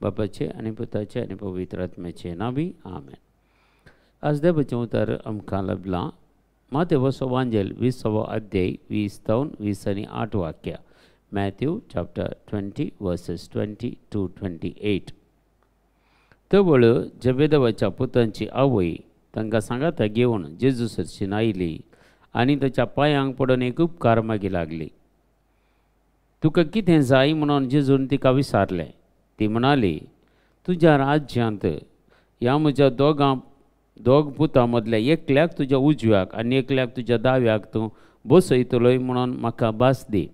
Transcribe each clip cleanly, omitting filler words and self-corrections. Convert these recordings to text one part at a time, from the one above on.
बापाचे आनी पुताचे आनी पवित्र आत्म्याचे नावी आमेन. आज देवाचें उतर आमकां लभलां मातेवचो वांजेल 20वा अध्याय 20 ते 20 वाक्यां. Matthew chapter 20 verses 20 to 28. तो वेळ जबेदावाच्या पुतांची आवय तांकां सांगाता घेवन जेजू सरशीन आयली आनी ताच्या पांयांक पडून एक उपकार मागी लागली. तुका कितें जाय म्हणून जेजून तिका विचारलें. ती म्हणाली, तुज्या राज्यांत ह्या म्हज्या दोग पुतां मदल्या एकल्याक तुज्या उजव्याक आनी एकल्याक तुज्या दाव्याक तूं बसयतलोय म्हणून म्हाका भास दी.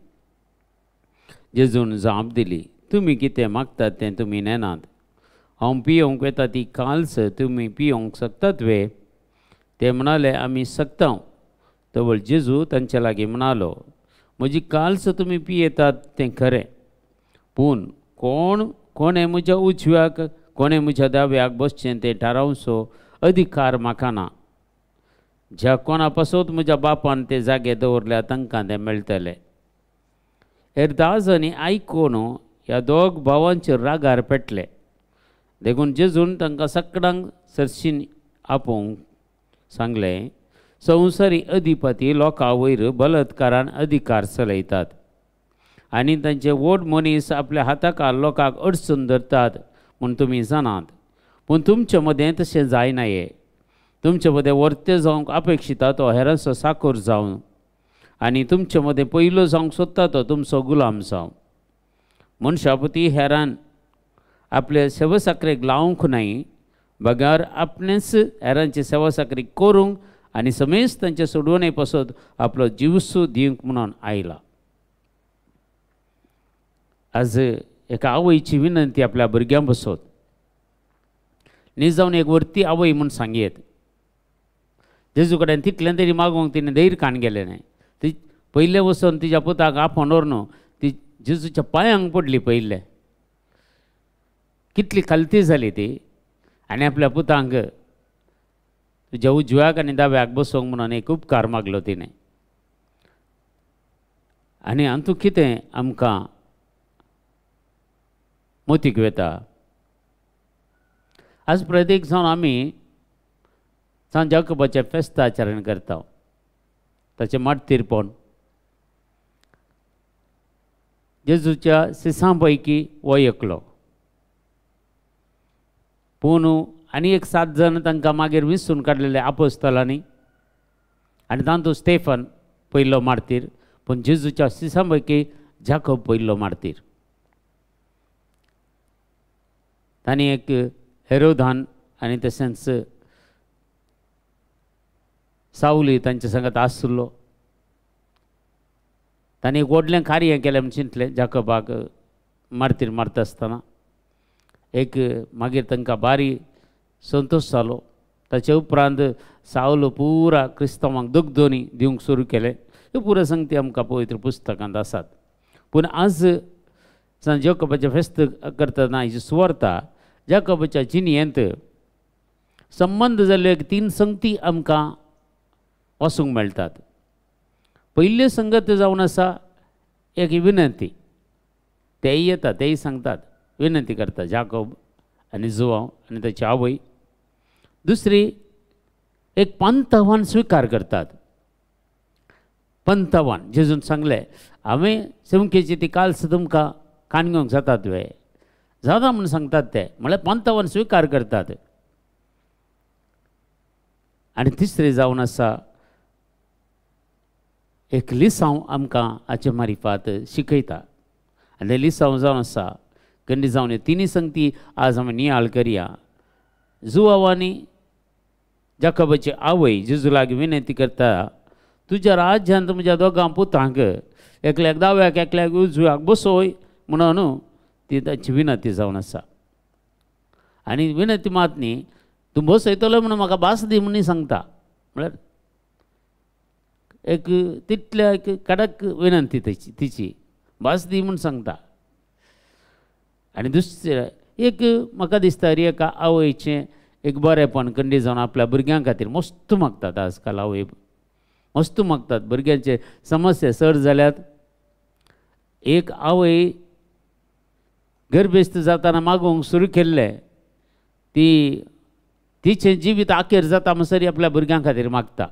जेजून जाप दिली, तुमी कितें मागतात तें तुमी नेनात. हांव पियोंक येता ती काल्स तुमी पियोंक शकतात वे? ते म्हणाले, आमी शकता. तवळ जेजू तांचे लागीं म्हणालो, म्हजी काल्स तुमी पियेतात तें खरें, पूण कोणें म्हज्या उजव्याक कोणें म्हज्या दाव्याक बसचें तें थारावचो अधिकार म्हाका ना. ज्या कोणा पासत म्हज्या बापान ते जागे दवरल्या तांकां तें मेळटलें. हेर 10 जणी आयकून ह्या दोग भावांचेर रागार पेटले. देखून जेजून तांकां सगळ्यांक सरशीन आपोवंक सांगलें, संवसारी अधिपती लोकां वयर बलात्कारान अधिकार चलयतात आनी तांचे व्हड मनीस आपल्या हाताक लोकांक अडचण धरतात म्हूण तुमी जाणात. पूण तुमचे मदें तशें जायनाये. तुमचे मदें वर्ते जावंक अपेक्षिता तो हेरांचो साकोर जावं आनी तुमचे मदें पयलो जावंक सोदता तो तुमचो गुलाम जावं. मनशापती हेरान आपले सेवासाकरेक लावंक न्हय, बगार आपणेच हेरांची सेवासाकरी करूंक आनी समेज तांचे सोडवणे पासत आपलो जीवसू दिवंक म्हणून आयला. आज एका आवयची विनंती आपल्या भुरग्यां बसत न्ही जावन एक वर्ती आवय म्हूण सांगयेत. जेजू कडेन तितलें तरी मागोवंक तिणें धैर्य काण गेलें न्हय. ती पयले वचून तिच्या पुताक आपोवन व्हरून ती जेजूच्या पांयांक पडली. पयले कितली खालती जाली ती. आनी आपल्या पुतांक तुज्या उजव्याक आनी दाव्याक बसोवंक म्हणून एक उपकार मागलो तिणें. आनी हातूंत कितें आमकां मोतीक वेता. आज प्रत्येक जावन आमी सांत याकोबाचें फेस्त आचरण करता. ताचें माटतीरपण जेजूच्या शिसां पैकी हो एकलो. पूण आनी एक 7 जण तांकां मागीर विंचून काडलेले आपोस्तलांनी आनी तातूंत स्टेफन पयलो मार्तीर. पूण जेजूच्या शिसां पैकी जाकोब पयलो मार्तीर. तांणी एक हेरोदान आनी तशेंच सावली तांचे सांगात आसलो. तांणी एक व्हडलें कार्य केलें म्हूण चिंतलें जाकोबाक मार्तीर मारता आसतना. एक मागीर तांकां बारी संतोश जालो. ताचे उपरांत सावलो पुरा क्रिस्तांवांक दोगदोनी दिवंक सुरू केलें. ह्यो पुरो संगती आमकां पवित्र पुस्तकांत आसात. पूण आज सांत याकोबाचें फेस्त करतना हेजी सुवार्ता याकोबाच्या जिणयेंत संबंद जाल्ल्यो एक 3 संगती आमकां वाचूंक मेळटात. पयली संगत जावन आसा एक विनंती. तेय येतात, तेय सांगतात, विनंती करता जाकोब आनी जुवांव आनी ताची आवय. दुसरी एक पंथावान स्विकार करतात. पंथावान जेजून सांगलें, हांवें सेवकेची ती काल्स तुमकां कान घेवंक जातात वे? जाता म्हूण सांगतात ते. म्हळ्यार पंथावान स्विकार करतात. आनी तिसरी जावन आसा एक लिसांव आमकां हाचे मारिफात शिकयता. आनी ते लिसांव जावन आसा खंडी जावन तिनी संगती आज आमी नियाळ करया. जुवांव आनी जाकोबाची आवय जेजू लागीं विनंती करता, तुज्या राज्यांत म्हज्या दोगां पुतांक एकल्याक दाव्याक एकल्याक उजव्याक बसोय म्हणून ती ताची विनंती जावन आसा. आनी विनंती मात न्ही, तूं बसयतलो म्हणून म्हाका भास दी म्हणून सांगता. म्हळ्यार एक तितल्या एक कडक विनंती तिची भास दी म्हूण सांगता. आनी दुसरें एक म्हाका दिसता एका आवयचें एक बरेंपण खंडी जावन आपल्या भुरग्यां खातीर मस्त मागतात. आजकाल आवय मस्त मागतात. भुरग्यांचे समस्या चड जाल्यात. एक आवय गर्भेस्त जाताना मागोवंक सुरू केल्लें तिचें जिवीत आखेर जाता म्हणसर आपल्या भुरग्यां खातीर मागता.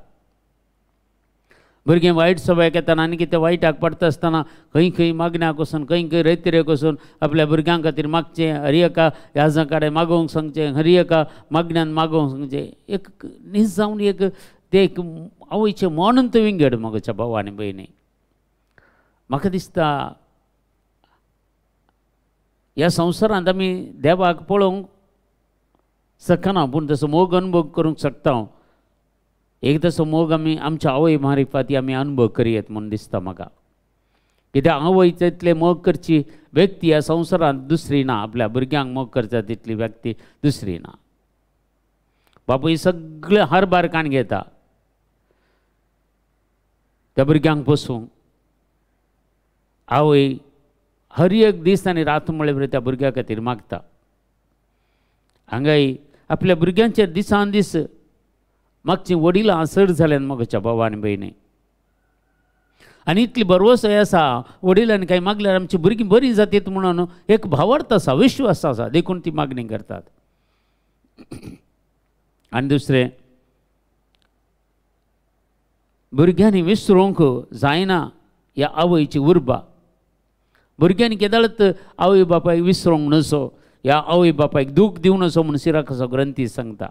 भुरगें वायट सवय घेतना आनी कितें वायटाक पडटा आसतना खंय खंय मागण्याक वचून खंय खंय रैतरेक वचून आपल्या भुरग्यां खातीर मागचें, हरी एका ह्याजा कडेन मागोवंक सांगचें, हरी एका मागण्यान मागोवंक सांगचें. एक न्हीज जावन एक तें एक आवयचें मन विंगड म्हज्या भाव आनी भयणी. म्हाका दिसता ह्या संवसारांत आमी देवाक पळोवंक शकना, पूण तसो मोग अनुभव करूंक शकता. एक तसो मोग आमी आमच्या आवय मारिफाती आमी अनुभव करयत म्हणून दिसता म्हाका. कित्याक आवय तितले मोग करची व्यक्ती ह्या संवसारांत दुसरी ना. आपल्या भुरग्यांक मोग करता तितली व्यक्ती दुसरी ना. बापूय सगळें हारबार काण घेता त्या भुरग्यांक पोसूंक. आवय हर एक दीस आनी रात म्हळ्यार त्या भुरग्या खातीर मागता. हांगाय आपल्या भुरग्यांचेर दिसान दीस मागचीं वडिलां चड जाल्यात म्हज्या भावा आनी भयणी. आनी इतली बरवसाय आसा वडिलांनी कांय मागल्यार आमची भुरगीं बरीं जातीत म्हणून एक भावार्थ आसा, विश्वास आसा, देखून ती मागणी करतात. आनी दुसरें, भुरग्यांनी विसरूंक जायना ह्या आवयची उर्बा. भुरग्यांनी केदाळत आवय बापायक विसरूंक नजो, ह्या आवय बापायक दूख दिवं नजो म्हणून सिराकाचो ग्रंथी सांगता.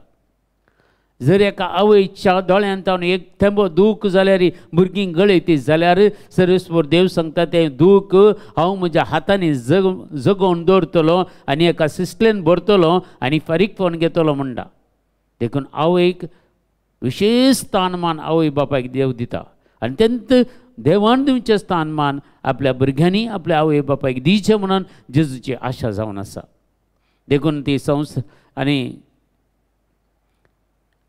जर एका आवयच्या दोळ्यांत एक थेंबो दूख जाल्यार भुरगीं गळयती जाल्यार सर्वेस्वर देव सांगता तें दूख हांव म्हज्या हातांनी जगोवन दवरतलो आनी एका सिस्टलेन भरतलो आनी फारीकपण घेतलो म्हणटा. देखून आवयक विशेष स्थानमान आवय बापायक देव दिता आनी तेंत देवान दिवचें स्थानमान आपल्या भुरग्यांनी आपल्या आवय बापायक दिवचें म्हणून जेजूची आशा जावन आसा. देखून ती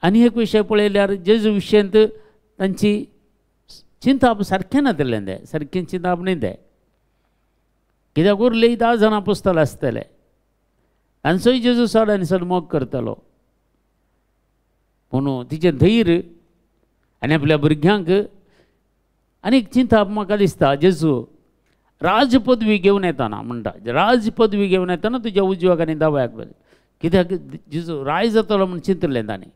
आनी एक विशय पळयल्यार जेजू विशयांत तांची चिंता सारकें नातिल्लें तें, सारकें चिंता न्ही तें. कित्याक उरलीं 10 जाणां पुस्तकां आसतले आनी सय जेजू चड आनी चड मोग करतलो. पूण तिचें धैर्य आनी आपल्या भुरग्यांक आनीक चिंता म्हाका दिसता. जेजू राजपदवी घेवन येताना म्हणटा, राजपदवी घेवन येताना तुज्या उजव्याक आनी दाव्याक बरें. कित्याक जेजू राय जातलो म्हूण चिंतलें ताणें.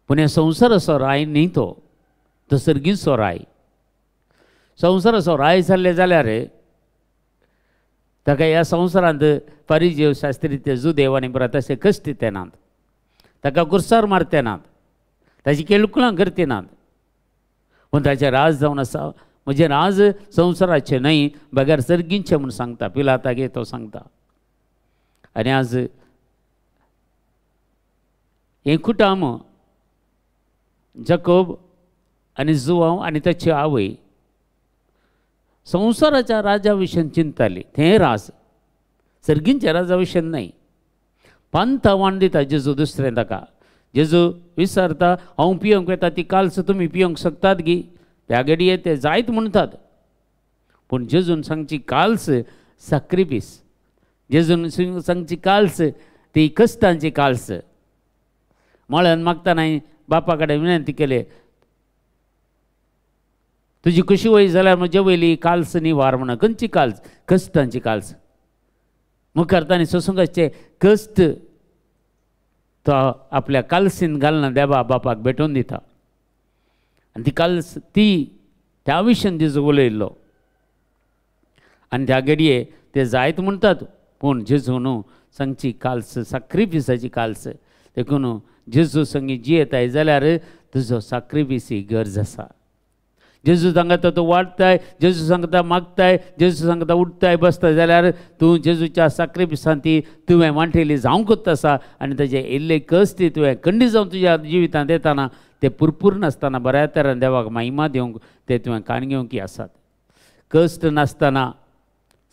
पूण हे संवसाराचो राय न्ही तो सर्गीचो राय. संवसाराचो राय जाल्ले जाल्यार ताका ह्या संवसारांत फारिजेव शास्त्री ते जुदेव आनी बरा तशे कश्ट दिनात, ताका कुर्सार मारते नात, ताची केळकुलां करते नात. पूण ताचें राज जावन आसा. म्हजें राज संवसाराचें न्हय, बगर सर्गींचें म्हूण सांगता पिलातागे तो सांगता. आनी आज हें कुटाम जाकोब आनी जुवांव आनी ताची आवय संवसाराच्या राजा विशयी चिंतताली. तें राज सर्गींच्या राजा विशयी न्हय. पंत आव्हान दिता जेजू दुसरें ताका. जेजू विचारता, हांव पियोंक येता ती काल्स तुमी पियोंक शकतात गी? त्या घडये ते जायत म्हणटात. पूण जेजून सांगची काल्स सॅक्रिफीस. जेजून सांगची काल्स ती कश्टांची काल्स. म्हळ्यान मागतना बापा कडेन विनंती केली, तुजी कशी वय जाल्यार म्हजे वयली काल्स निवार म्हणून. खंयची काल्स? कश्टांची काल्स. मुखार तांणी ससंगाचे कश्ट तो आपल्या काल्सीन घालना देवा बापाक भेटोवन दिता. आनी ती काल्स त्या विशयान जेजू उलयल्लो. आनी त्या घडये ते जायत म्हणटात. पूण जेजू न्हू सांगची काल्स सॅक्रिफिसाची काल्स. देखून जेजू संगी जियेताय जाल्यार तुजो सॅक्रिफिसी गरज आसा. जेजू सांगता तूं वाडटाय, जेजू सांगता मागताय, जेजू सांगता उठताय बसताय जाल्यार तूं जेजूच्या सॅक्रिफिसांत तुवें वांटेली जावंकूच आसा. आनी ताजे इल्ले कश्ट तुवें खंडी जावन तुज्या जिवितांत येताना ते पुरपूर नासतना बऱ्या तरेन देवाक महिमा दिवंक ते तुवें काण घेवंकी आसात. कश्ट नासतना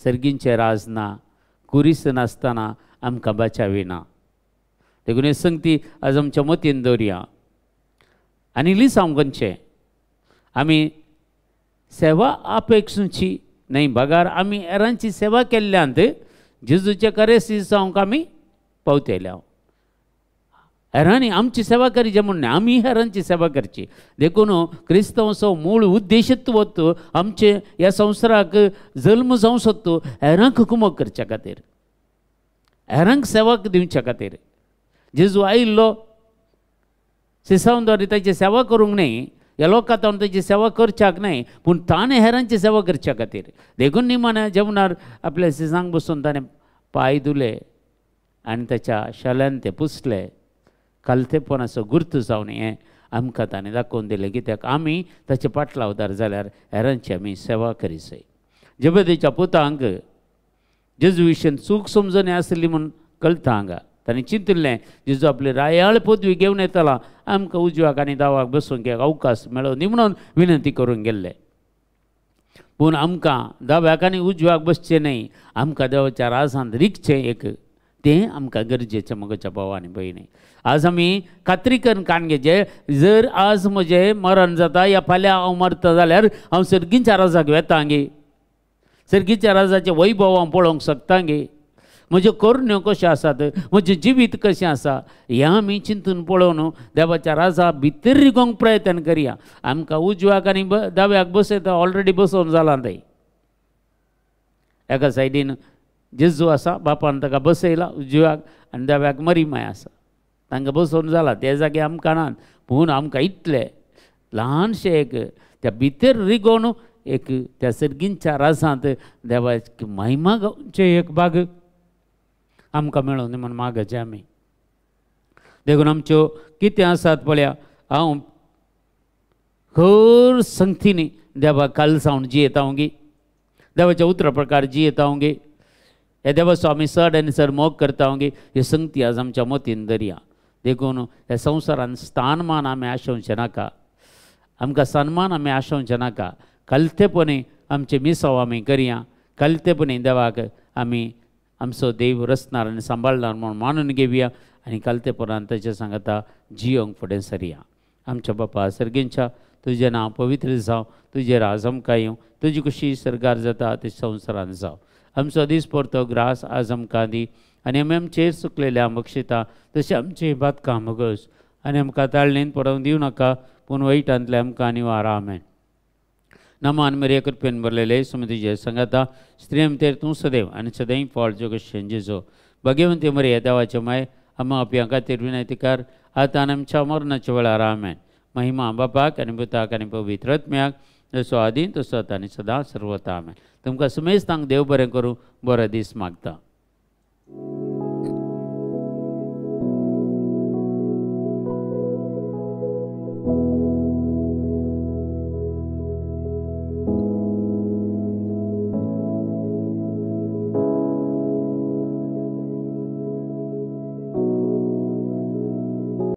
सर्गींचें राज ना, कुरीस नासतना आमकां बचावी ना. देखून हे संगती आज आमच्या मतीन दवरया. आनी लिसांव खंयचें आमी सेवा अपेक्षुची न्हय, बगार आमी हेरांची सेवा केल्ल्यांत जेजूचे करेसी जावंक आमी पावतले. हेरांनी आमची सेवा करची म्हणून आमी हेरांची सेवा करची देखून क्रिस्तांवाचो मूळ उद्देशच वतो आमचे ह्या संवसाराक जल्म जावं सोदतो हेरांक कुमक करच्या खातीर, हेरांक सेवा दिवच्या खातीर. जेजू आयिल्लो सिसांवदारी ताची सेवा करूंक न्ही, ह्या लोकांत ताची सेवा करच्याक न्ही, पूण ताणें हेरांची सेवा करच्या खातीर. देखून निमाण्या जेवणार आपल्या सिसांक बसून ताणें पांय धुले आनी ताच्या शाल्यान ते पुसले. कालतेपणाचो गुर्त जावन हें आमकां ताणें दाखोवन दिलें, कित्याक आमी ताचे पाटलावदार जाल्यार हेरांची आमी सेवा करीसय. जेबेदेच्या पुतांक जेजू विशीं चूक समजून आसली म्हूण कळटा हांगा. ताणें चिंतिल्लें जेजू आपली रायाळ पदवी घेवन येताला, आमकां उजव्याक आनी दावाक बसूंक एक अवकाश मेळो न्ही म्हणून विनंती करूंक गेल्ले. पूण आमकां दाव्याक आनी उजव्याक बसचें न्ही, आमकां देवाच्या राजांत रिगचें एक तें आमकां गरजेचें म्हज्या भावा आनी भयणी. आज आमी खात्री करून काण घेवचे, जर आज म्हजें मरण जाता या फाल्यां हांव मरता जाल्यार हांव सर्गीच्या राजाक वेता गे, सर्गीच्या राजाचें वैभव हांव पळोवंक शकता गे, म्हज्यो करण्यो कश्यो आसात, म्हजें जिवीत कशें आसा हें आमी चिंतून पळोवन देवाच्या राजा भितर रिगोंक प्रयत्न करया. आमकां उजव्याक आनी दाव्याक बसयता ऑलरेडी बसोवन जाला थंय. एका सायडीन जेजू आसा, बापान ताका बसयला उजव्याक, आनी दाव्याक मरीमाय आसा, तांकां बसोवन जाला. ते जागे आमकां नात, पूण आमकां इतलें ल्हानशें एक त्या भितर रिगोवन एक त्या सर्गींच्या राजांत देवाची महिमा गावचे एक भाग आमकां मेळोन म्हूण मागचे आमी. देखून आमच्यो कितें आसात पळया, हांव खर संगतीनी देवा काल सावन जियेता गे, देवाच्या उतरा प्रकार जियेता गे, हे देवाचो आमी चड आनी चड मोग करता गे. ह्यो संगती आज आमच्या मतीन दरया. देखून ह्या संवसारान स्थानमान आमी आशोवचें नाका, आमकां सन्मान आमी आशोवचें नाका. कलतेपणी आमचे मिसांव आमी करया, कलतेपणी देवाक आमी आमचो देव रचणार आनी सांबाळणार म्हणून मानून घेवया आनी कलतेपणान ताचे सांगता जियोंक फुडें सरया. आमच्या बापा सर्गींच्या तुजें नांव पवित्र जावं, तुजें राज आमकां येवं, तुजी खुशी सरकार जाता ते संवसारान जावं. आमचो दीस परतो ग्रास आज आमकां दी आनी आमी आमचेर चुकलेल्या बक्षिता तशें आमची बातकां मगस आनी आमकां ताळणेन पडोवंक दिवं नाका, पूण वायटांतले आमकां निवार. आमेन. नमान मेरे कृपेन बरलेले सुमतीजे संगता स्त्री भितर तूं सदैव आनी सदैव फाळ जगत जेजो भगवंती मरे देवाचे माय आम्हा आपया खातीर विनंती कर आतां आनी आमच्या मरणाच्या वेळार. आमेन. महिमा बापाक आनी पुताक आनी पवित्र आत्म्याक जसो आदीं तसो आतां आनी सदां सर्वता. आमेन. तुमकां समेस्तांक देव बरें करूं. बरो दीस मागता.